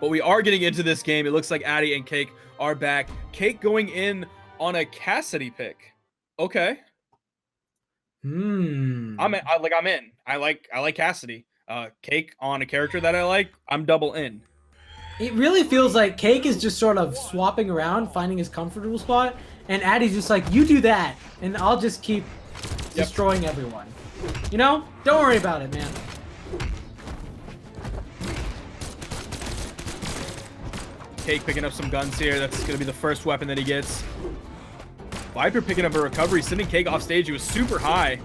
But we are getting into this game. It looks like Addy and Cake are back. Cake going in on a Cassidy pick. Okay. I'm in. I like Cassidy. Cake on a character that I like. I'm double in. It really feels like Cake is just sort of swapping around, finding his comfortable spot, and Addy's just like, you do that, and I'll just keep destroying everyone. You know? Don't worry about it, man. Cake picking up some guns here. That's going to be the first weapon that he gets. VipR picking up a recovery, sending Cake off stage. He was super high.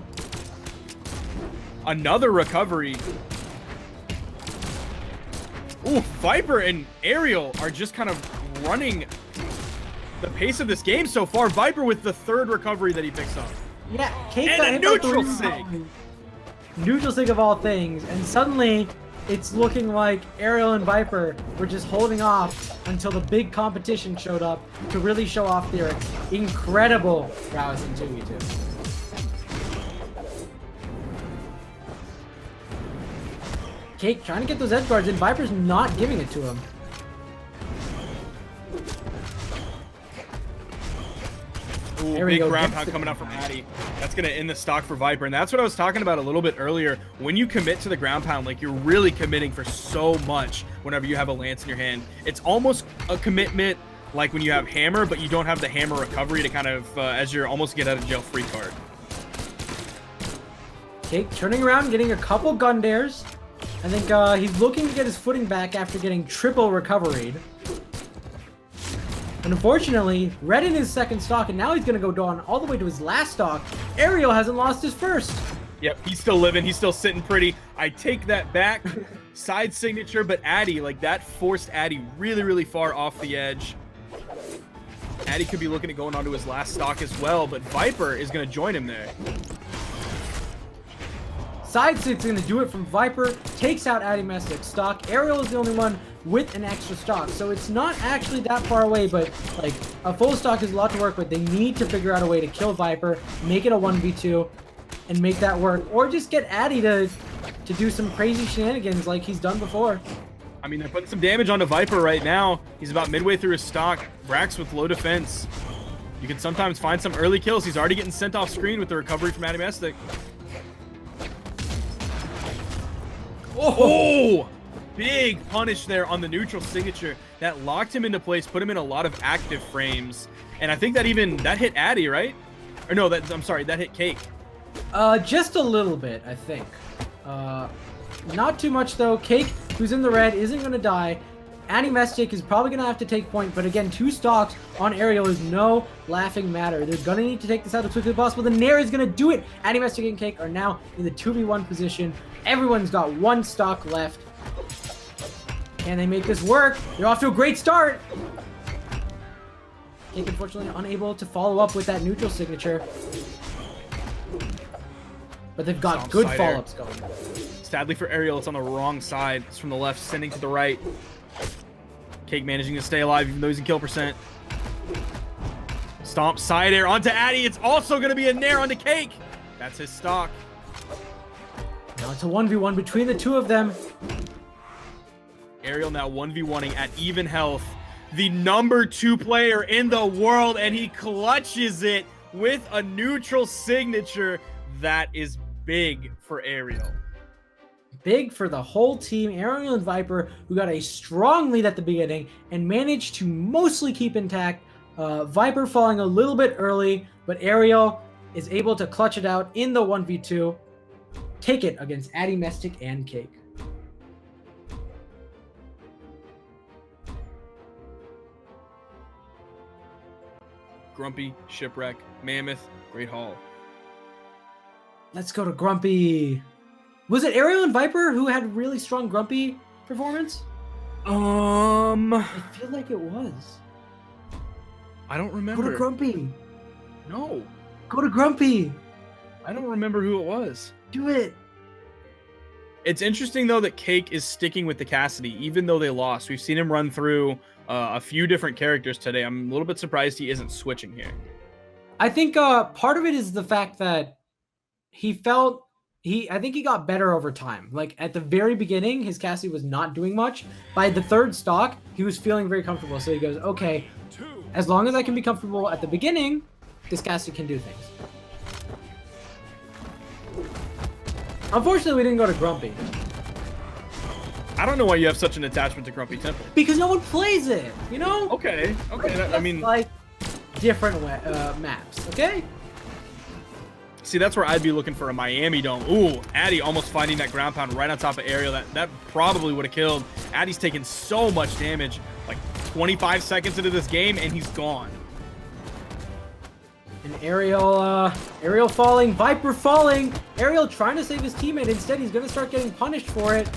Another recovery. Ooh, VipR and Ariel are just kind of running the pace of this game so far. VipR with the third recovery that he picks up. Yeah, Cake and got a neutral sig. Neutral sig of all things, and suddenly it's looking like Ariel and VipR were just holding off until the big competition showed up to really show off their incredible prowess in 2v2. Cake trying to get those edge guards, and VipR's not giving it to him. Ooh, big ground pound coming out from Addy. That's going to end the stock for VipR. And that's what I was talking about a little bit earlier. When you commit to the ground pound, like, you're really committing for so much whenever you have a lance in your hand. It's almost a commitment like when you have hammer, but you don't have the hammer recovery to kind of, as you're almost get out of jail free card. Cake turning around, getting a couple gun dares. I think he's looking to get his footing back after getting triple recovered. And unfortunately, red in his second stock, and now he's going to go down all the way to his last stock. Ariel hasn't lost his first. Yep, he's still living. He's still sitting pretty. I take that back. Side signature, but Addy, like, that forced Addy really, really far off the edge. Addy could be looking at going onto his last stock as well, but VipR is going to join him there. Side sig's going to do it from VipR, takes out Addymestic stock. Ariel is the only one with an extra stock, so it's not actually that far away, but like a full stock is a lot to work with. They need to figure out a way to kill VipR, make it a 1v2, and make that work, or just get Addy to do some crazy shenanigans like he's done before. I mean, they're putting some damage onto VipR right now. He's about midway through his stock. Brax with low defense. You can sometimes find some early kills. He's already getting sent off screen with the recovery from Addymestic. Oh, big punish there on the neutral signature. That locked him into place, put him in a lot of active frames. And I think that hit Addy, right? Or no, I'm sorry, that hit Cake. Just a little bit, I think. Not too much though. Cake, who's in the red, isn't going to die. Addymestic is probably going to have to take point, but again, 2 stocks on Ariel is no laughing matter. They're going to need to take this out as quickly as possible. The Nair is going to do it. Addymestic and Cake are now in the 2v1 position. Everyone's got 1 stock left. Can they make this work? They're off to a great start. Cake, unfortunately, unable to follow up with that neutral signature. But they've got good follow-ups going. Sadly for Ariel, it's on the wrong side. It's from the left, sending to the right. Cake managing to stay alive, even though he's in kill percent. Stomp side air onto Addy. It's also going to be a nair onto Cake. That's his stock. Now it's a 1v1 between the two of them. Ariel now 1v1ing at even health. The number 2 player in the world, and he clutches it with a neutral signature. That is big for Ariel. Big for the whole team. Ariel and VipR, who got a strong lead at the beginning and managed to mostly keep intact. VipR falling a little bit early, but Ariel is able to clutch it out in the 1v2. Take it against Addymestic and Cake. Grumpy, Shipwreck, Mammoth, Great Hall. Let's go to Grumpy. Was it Ariel and VipR who had really strong Grumpy performance? I feel like it was. I don't remember. Go to Grumpy. No. Go to Grumpy. I don't remember who it was. Do it. It's interesting, though, that Cake is sticking with the Cassidy, even though they lost. We've seen him run through a few different characters today. I'm a little bit surprised he isn't switching here. I think part of it is the fact that he felt I think he got better over time. Like at the very beginning, his Cassie was not doing much. By the third stock, he was feeling very comfortable. So he goes, okay, as long as I can be comfortable at the beginning, this Cassie can do things. Unfortunately, we didn't go to Grumpy. I don't know why you have such an attachment to Grumpy Temple. Because no one plays it, you know? Okay. I mean, like different maps, okay? See, that's where I'd be looking for a Miami Dome. Ooh, Addy almost finding that ground pound right on top of Ariel. That probably would have killed. Addy's taken so much damage, like 25 seconds into this game, and he's gone. And Ariel falling, VipR falling. Ariel trying to save his teammate. Instead, he's gonna start getting punished for it.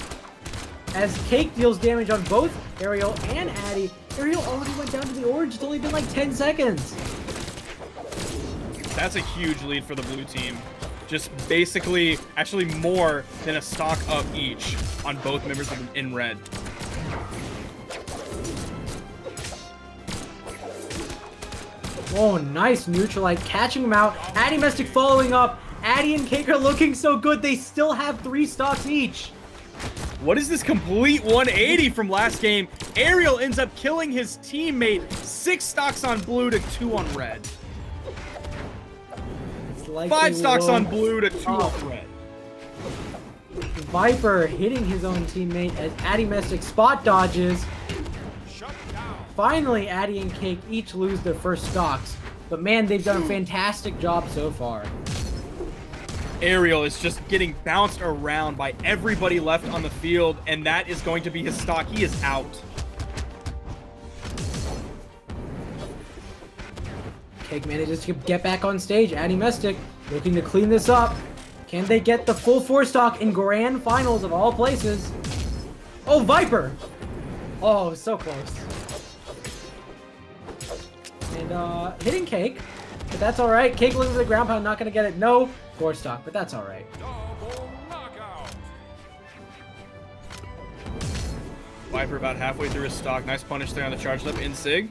As Cake deals damage on both Ariel and Addy. Ariel already went down to the orange. It's only been like 10 seconds. That's a huge lead for the blue team. Just basically, actually more than a stock up each on both members of in red. Oh, nice neutralite, catching him out. Addymestic following up. Addy and Cake are looking so good. They still have 3 stocks each. What is this complete 180 from last game? Ariel ends up killing his teammate. 6 stocks on blue to 2 on red. Like 5 stocks on blue to 2 on red. VipR hitting his own teammate as Addymestic spot dodges. Finally, Addy and Cake each lose their first stocks. But man, they've done a fantastic job so far. Ariel is just getting bounced around by everybody left on the field, and that is going to be his stock. He is out. Cake manages to get back on stage. Addymestic looking to clean this up. Can they get the full 4 stock in grand finals of all places? Oh, VipR! Oh, so close. And hitting Cake, but that's all right. Cake looking for the ground pound, not gonna get it. No 4 stock, but that's all right. VipR about halfway through his stock. Nice punish there on the charged up Insig.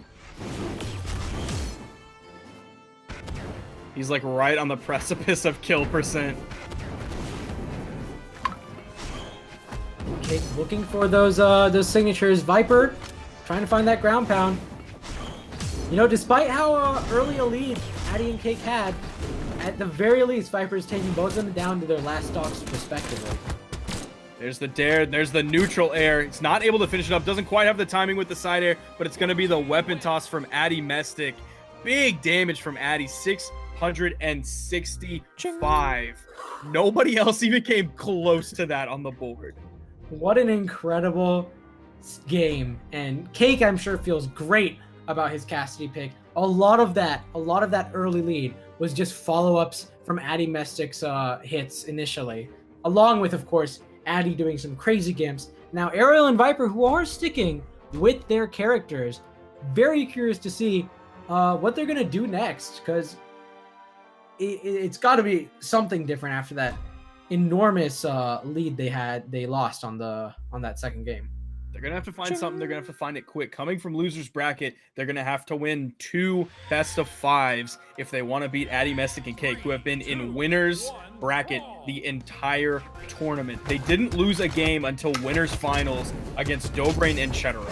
He's like right on the precipice of kill percent. Cake looking for those signatures. VipR trying to find that ground pound. You know, despite how early a lead Addy and Cake had, at the very least, VipR is taking both of them down to their last stocks respectively. There's the dare, there's the neutral air. It's not able to finish it up. Doesn't quite have the timing with the side air, but it's going to be the weapon toss from Addymestic. Big damage from Addy, 665. Nobody else even came close to that on the board. What an incredible game. And Cake, I'm sure, feels great about his Cassidy pick. A lot of that early lead was just follow-ups from Addymestic's hits initially, along with, of course, Addy doing some crazy gimps. Now, Ariel and VipR, who are sticking with their characters, very curious to see what they're gonna do next, because it's got to be something different after that enormous lead they lost on that second game. They're going to have to find something. They're going to have to find it quick. Coming from loser's bracket, they're going to have to win 2 best of 5s if they want to beat Addymestic and Cake, who have been in winners bracket the entire tournament. They didn't lose a game until winners finals against Dobrain and Chetero.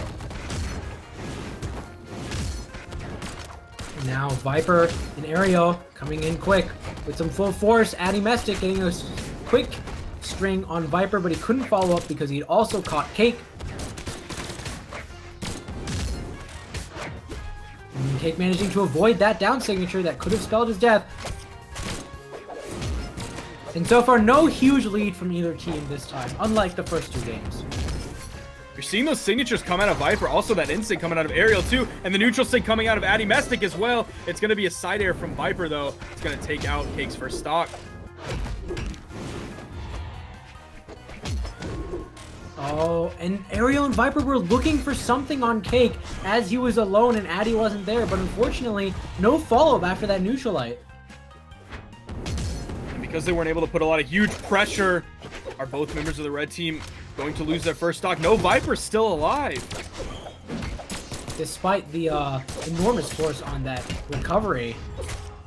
Now VipR and Ariel coming in quick with some full force. Addymestic getting a quick string on VipR, but he couldn't follow up because he'd also caught Cake. And Cake managing to avoid that down signature that could have spelled his death. And so far, no huge lead from either team this time, unlike the first 2 games. You're seeing those signatures come out of VipR, also that instinct coming out of Ariel too, and the neutral sync coming out of Addymestic as well. It's going to be a side air from VipR though. It's going to take out Cake's first stock. Oh, and Ariel and VipR were looking for something on Cake as he was alone and Addy wasn't there, but unfortunately, no follow-up after that neutralite. And because they weren't able to put a lot of huge pressure, are both members of the red team going to lose their first stock? No, VipR's still alive. Despite the enormous force on that recovery.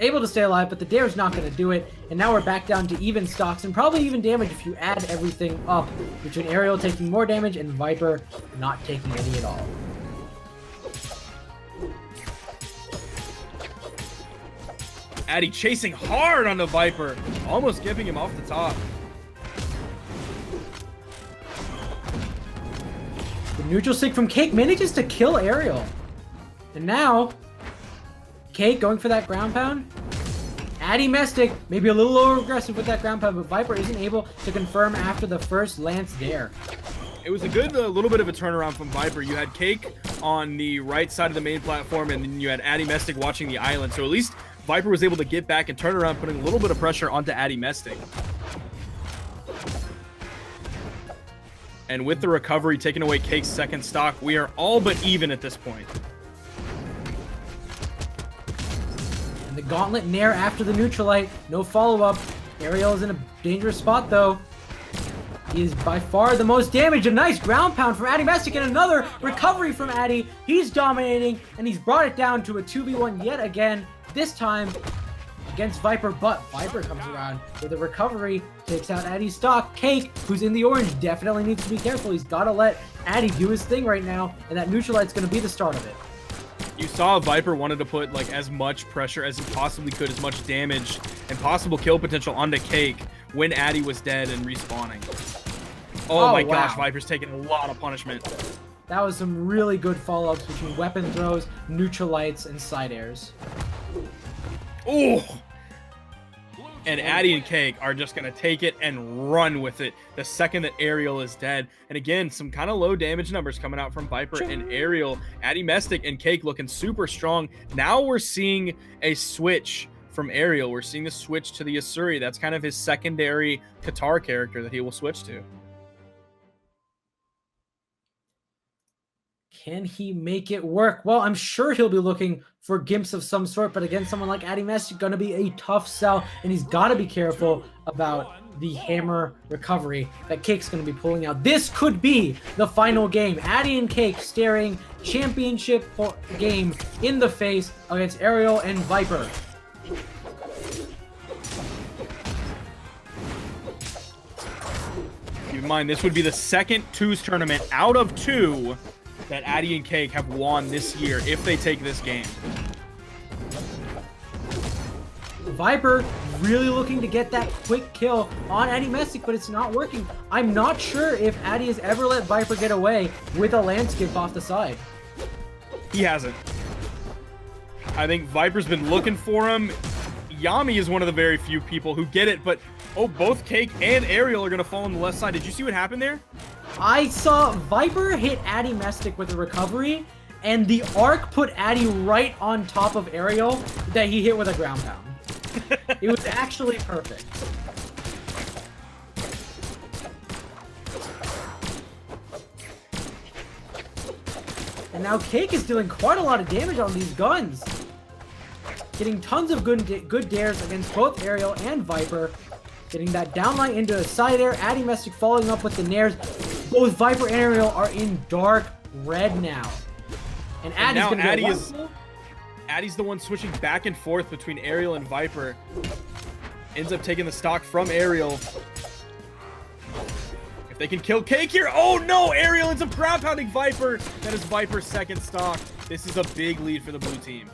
able to stay alive, but the dare's not going to do it. And now we're back down to even stocks and probably even damage if you add everything up between Ariel taking more damage and VipR not taking any at all. Addy chasing hard on the VipR, almost giving him off the top. The neutral stick from Cake manages to kill Ariel. And now, Cake going for that ground pound. Addymestic, maybe a little over aggressive with that ground pound, but VipR isn't able to confirm after the first Lance dare. It was a good little bit of a turnaround from VipR. You had Cake on the right side of the main platform, and then you had Addymestic watching the island. So at least VipR was able to get back and turn around, putting a little bit of pressure onto Addymestic. And with the recovery taking away Cake's second stock, we are all but even at this point. And the gauntlet nair after the neutralite. No follow-up. Ariel is in a dangerous spot, though. He is by far the most damaged. A nice ground pound from Addymestic and another recovery from Addy. He's dominating, and he's brought it down to a 2v1 yet again. This time against VipR, but VipR comes around with a recovery, takes out Addy's stock. Cake, who's in the orange, definitely needs to be careful. He's got to let Addy do his thing right now, and that neutralite's going to be the start of it. You saw VipR wanted to put like as much pressure as he possibly could, as much damage and possible kill potential onto Cake when Addy was dead and respawning. Oh my gosh, VipR's taking a lot of punishment. That was some really good follow-ups between weapon throws, neutralites, and side airs. Oh! And Addy and Cake are just going to take it and run with it the second that Ariel is dead. And again, some kind of low damage numbers coming out from VipR and Ariel. Addymestic and Cake looking super strong. Now we're seeing a switch from Ariel. We're seeing the switch to the Asuri. That's kind of his secondary Qatar character that he will switch to. Can he make it work? Well, I'm sure he'll be looking for gimps of some sort, but again, someone like Addymestic going to be a tough sell, and he's got to be careful about the hammer recovery that Cake's going to be pulling out. This could be the final game. Addy and Cake staring championship game in the face against Ariel and VipR. Keep in mind, this would be the second twos tournament out of 2 that Addy and Cake have won this year if they take this game. VipR really looking to get that quick kill on Addymestic, but it's not working. I'm not sure if Addy has ever let VipR get away with a land skip off the side. He hasn't. I think VipR's been looking for him. Yami is one of the very few people who get it, but oh, both Cake and Ariel are going to fall on the left side. Did you see what happened there? I saw VipR hit Addymestic with a recovery, and the arc put Addy right on top of Ariel that he hit with a ground pound. It was actually perfect. And now Cake is doing quite a lot of damage on these guns. Getting tons of good dares against both Ariel and VipR. Getting that downlight into a side air. Addymestic following up with the nairs. Both VipR and Ariel are in dark red now. And Addy's going to get Addy's the one switching back and forth between Ariel and VipR. Ends up taking the stock from Ariel. If they can kill Cake here. Oh no! Ariel ends up ground pounding VipR. That is VipR's second stock. This is a big lead for the blue team.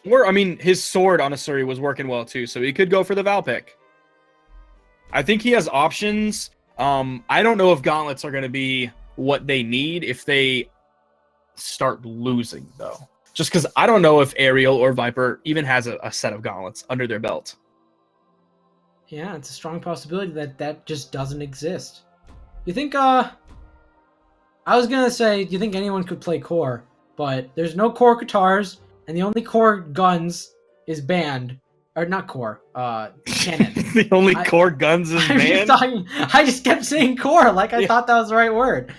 Or, I mean, his sword on a Suri was working well too, so he could go for the Val pick. I think he has options. I don't know if gauntlets are going to be what they need if they start losing, though. Just because I don't know if Ariel or VipR even has a set of gauntlets under their belt. Yeah, it's a strong possibility that that just doesn't exist. You think, I was going to say, do you think anyone could play core? But there's no core guitars, and the only core guns is banned. Or not core, cannon. The only core guns is banned? I just kept saying core, like I thought that was the right word.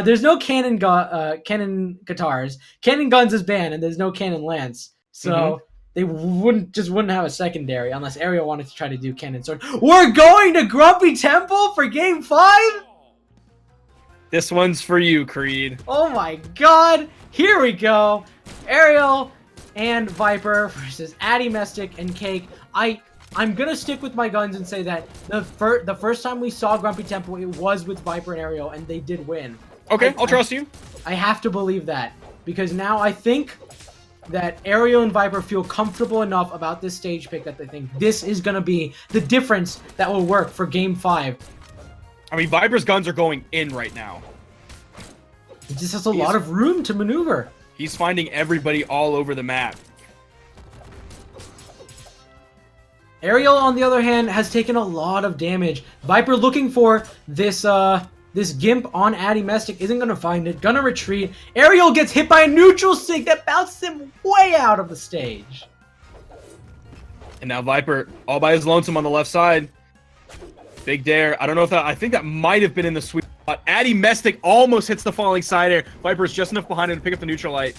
There's no cannon guitars. Cannon guns is banned, and there's no cannon lance. So they wouldn't have a secondary unless Ariel wanted to try to do cannon sword. We're going to Grumpy Temple for Game 5? This one's for you, Creed. Oh my god! Here we go! Ariel and VipR versus Addymestic and Cake. I'm gonna stick with my guns and say that the first time we saw Grumpy Temple, it was with VipR and Ariel, and they did win. Okay, I'll trust you. I have to believe that, because now I think that Ariel and VipR feel comfortable enough about this stage pick that they think this is gonna be the difference that will work for Game 5. I mean, VipR's guns are going in right now. He just has a lot of room to maneuver. He's finding everybody all over the map. Ariel, on the other hand, has taken a lot of damage. VipR looking for this this gimp on Addymestic, isn't going to find it, gonna retreat. Ariel gets hit by a neutral sig that bounces him way out of the stage. And now VipR all by his lonesome on the left side. Big dare. I don't know if that, I think that might have been in the sweet spot. Addymestic almost hits the falling side air. VipR's just enough behind him to pick up the neutral light.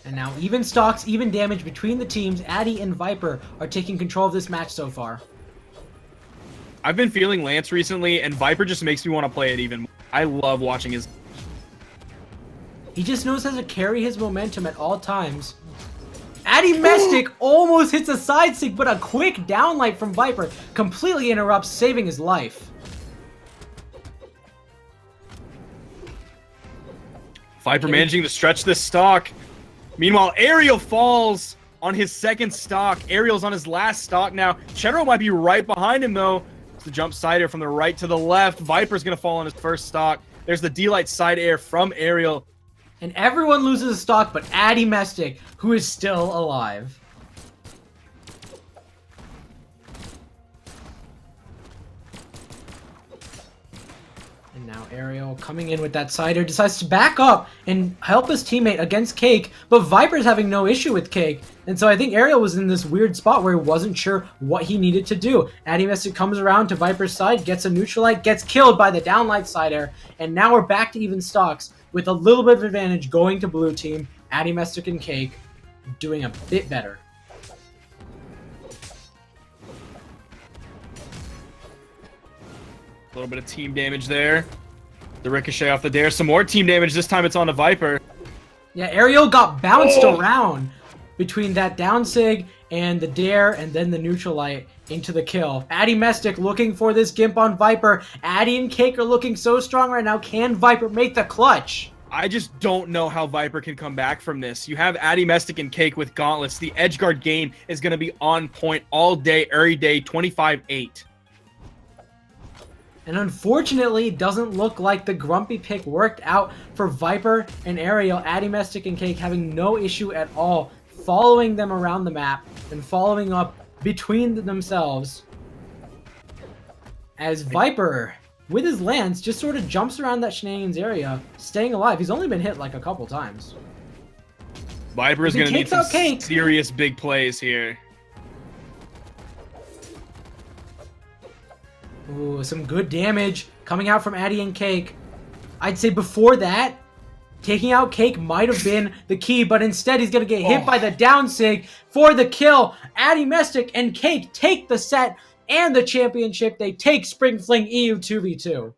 And now even stocks, even damage between the teams. Addy and VipR are taking control of this match so far. I've been feeling Lance recently, and VipR just makes me want to play it even more. I love watching his... He just knows how to carry his momentum at all times. Addymestic almost hits a side stick, but a quick downlight from VipR completely interrupts, saving his life. VipR managing to stretch this stock. Meanwhile, Ariel falls on his second stock. Ariel's on his last stock now. Cheddar might be right behind him, though. It's the jump side air from the right to the left. VipR's going to fall on his first stock. There's the D-Light side air from Ariel. And everyone loses a stock but Addymestic, who is still alive. And now Ariel coming in with that side air decides to back up and help his teammate against Cake, but VipR's having no issue with Cake. And so I think Ariel was in this weird spot where he wasn't sure what he needed to do. Addymestic comes around to VipR's side, gets a neutral light, gets killed by the downlight side air, and now we're back to even stocks with a little bit of advantage going to blue team. Addymestic and Cake doing a bit better. A little bit of team damage there. The ricochet off the dare. Some more team damage. This time it's on the VipR. Yeah, Ariel got bounced around between that down sig and the dare and then the neutral light into the kill. Addymestic looking for this gimp on VipR. Addy and Cake are looking so strong right now. Can VipR make the clutch? I just don't know how VipR can come back from this. You have Addymestic and Cake with gauntlets. The edgeguard game is going to be on point all day, every day, 25-8. And unfortunately, it doesn't look like the Grumpy pick worked out for VipR and Ariel. Addymestic and Cake having no issue at all, following them around the map and following up between themselves. As VipR, with his lance, just sort of jumps around that shenanigans area, staying alive. He's only been hit like a couple times. VipR is going to need some serious big plays here. Ooh, some good damage coming out from Addy and Cake. I'd say before that, taking out Cake might have been the key, but instead he's going to get hit by the down sig for the kill. Addymestic and Cake take the set and the championship. They take Spring Fling EU 2v2.